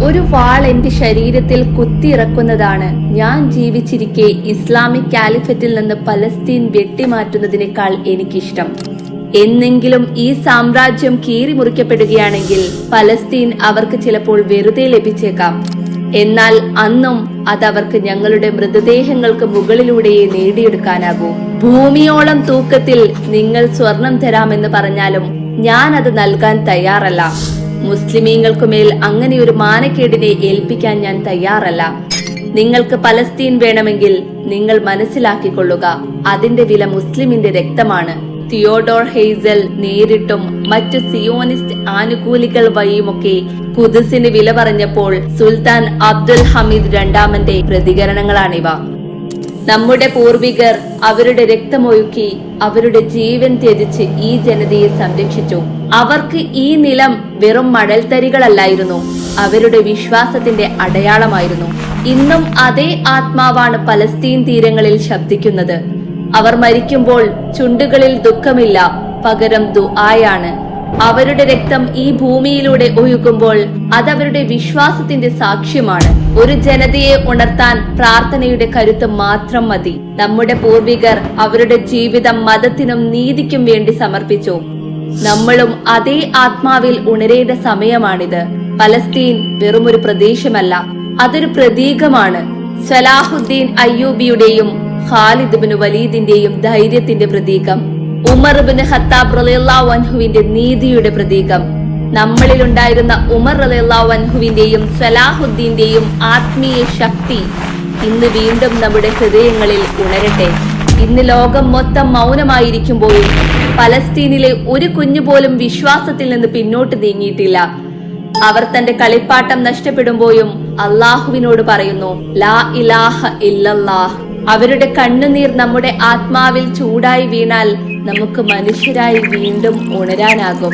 ഒരു വാൾ എന്റെ ശരീരത്തിൽ കുത്തിയിറക്കുന്നതാണ് ഞാൻ ജീവിച്ചിരിക്കെ ഇസ്ലാമിക് കാലിഫറ്റിൽ നിന്ന് പലസ്തീൻ വെട്ടിമാറ്റുന്നതിനേക്കാൾ എനിക്കിഷ്ടം. എന്നെങ്കിലും ഈ സാമ്രാജ്യം കീറിമുറിക്കപ്പെടുകയാണെങ്കിൽ പലസ്തീൻ അവർക്ക് ചിലപ്പോൾ വെറുതെ ലഭിച്ചേക്കാം. എന്നാൽ അന്നും അതവർക്ക് ഞങ്ങളുടെ മൃതദേഹങ്ങൾക്ക് മുകളിലൂടെയേ നേടിയെടുക്കാനാകൂ. ഭൂമിയോളം തൂക്കത്തിൽ നിങ്ങൾ സ്വർണം തരാമെന്ന് പറഞ്ഞാലും ഞാൻ അത് നൽകാൻ തയ്യാറല്ല. മുസ്ലിമീങ്ങൾക്കുമേൽ അങ്ങനെ ഒരു മാനക്കേടിനെ ഏൽപ്പിക്കാൻ ഞാൻ തയ്യാറല്ല. നിങ്ങൾക്ക് പലസ്തീൻ വേണമെങ്കിൽ നിങ്ങൾ മനസ്സിലാക്കിക്കൊള്ളുക, അതിന്റെ വില മുസ്ലിമിന്റെ രക്തമാണ്. തിയോഡോർ ഹെയ്സൽ നേരിട്ടും മറ്റ് സിയോണിസ്റ്റ് ആനുകൂലികൾ വഴിയുമൊക്കെ ഖുദ്സിന് വില പറഞ്ഞപ്പോൾ സുൽത്താൻ അബ്ദുൽ ഹമീദ് രണ്ടാമന്റെ പ്രതികരണങ്ങളാണിവ. നമ്മുടെ പൂർവികർ അവരുടെ രക്തമൊഴുക്കി അവരുടെ ജീവൻ ത്യജിച്ച് ഈ ജനതയെ സംരക്ഷിച്ചു. അവർക്ക് ഈ നിലം വെറും മണൽത്തരികളല്ലായിരുന്നു, അവരുടെ വിശ്വാസത്തിന്റെ അടയാളമായിരുന്നു. ഇന്നും അതേ ആത്മാവാണ് പലസ്തീൻ തീരങ്ങളിൽ ശബ്ദിക്കുന്നത്. അവർ മരിക്കുമ്പോൾ ചുണ്ടുകളിൽ ദുഃഖമില്ല, പകരം ദുആയാണ്. അവരുടെ രക്തം ഈ ഭൂമിയിലൂടെ ഒഴുകുമ്പോൾ അതവരുടെ വിശ്വാസത്തിന്റെ സാക്ഷ്യമാണ്. ഒരു ജനതയെ ഉണർത്താൻ പ്രാർത്ഥനയുടെ കരുത്ത് മാത്രം മതി. നമ്മുടെ പൂർവികർ അവരുടെ ജീവിതം മതത്തിനും നീതിക്കും വേണ്ടി സമർപ്പിച്ചു. നമ്മളും അതേ ആത്മാവിൽ ഉണരേണ്ട സമയമാണിത്. പലസ്തീൻ വെറുമൊരു പ്രദേശമല്ല, അതൊരു പ്രതീകമാണ്. സലാഹുദ്ദീൻ അയ്യൂബിയുടെയും ഖാലിദ് ഇബ്നു വലീദിന്റെയും ധൈര്യത്തിന്റെ പ്രതീകം, ഉമർ ഇബ്നു ഖത്താബ് റളിയല്ലാഹു അൻഹുവിന്റെ നീതിയുടെ പ്രതീകം. നമ്മളിൽ ഉണ്ടായിരുന്ന ഉമർ റളിയല്ലാഹു അൻഹുവിന്റെയും സലാഹുദ്ദീന്റെയും ആത്മീയ ശക്തി ഇന്ന് വീണ്ടും നമ്മുടെ ഹൃദയങ്ങളിൽ ഉണരട്ടെ. ഇന്ന് ലോകം മൊത്തം മൗനമായിരിക്കുമ്പോഴും പലസ്തീനിലെ ഒരു കുഞ്ഞു പോലും വിശ്വാസത്തിൽ നിന്ന് പിന്നോട്ട് നീങ്ങിയിട്ടില്ല. അവർ തന്റെ കളിപ്പാട്ടം നഷ്ടപ്പെടുമ്പോഴും അള്ളാഹുവിനോട് പറയുന്നു ലാ ഇലാഹ ഇല്ലല്ലാഹ്. അവരുടെ കണ്ണുനീർ നമ്മുടെ ആത്മാവിൽ ചൂടായി വീണാൽ നമുക്ക് മനുഷ്യരായി വീണ്ടും ഉണരാനാകും.